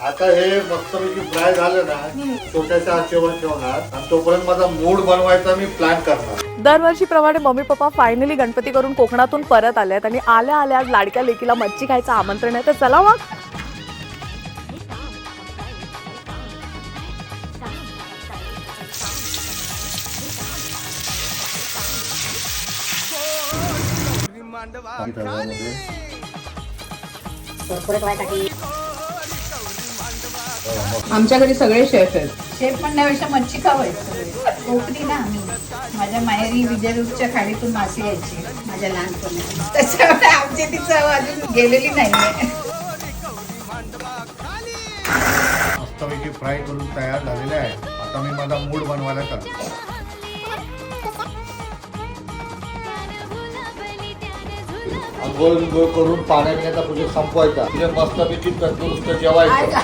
आता हे मस्तपैकी फ्राय झालं ना छोट्याशा आचेवर ठेवणार आणि तोपर्यंत माझा मूड बनवायचा मी प्लॅन करणार. दरवर्षीप्रमाणे मम्मी पप्पा फायनली गणपती करून कोकणातून परत आलेत आणि आल्या आल्या आज लाडक्या लेकीला मच्छी खायचं आमंत्रण आहे. तर चला मग. आमच्याकडे सगळे शेफ आहेत. शेफ म्हणण्यापेक्षा मच्छी खावायचं. कोकणी ना आम्ही. माझ्या माहेरी विजयदुर्गच्या खाडीतून मासे यायची माझ्या लहानपणी. त्याच्यामुळे आमची ती चव अजून गेलेली नाहीये. मस्तपैकी फ्राय करून तयार झालेले आहे. आता मी माझा मूड बनवायला चालतो. आंघोळ करून पाण्याने प्रोजेक्ट संपवायचा. तिथे मस्तपैकी तंदुरुस्त जेवायचं.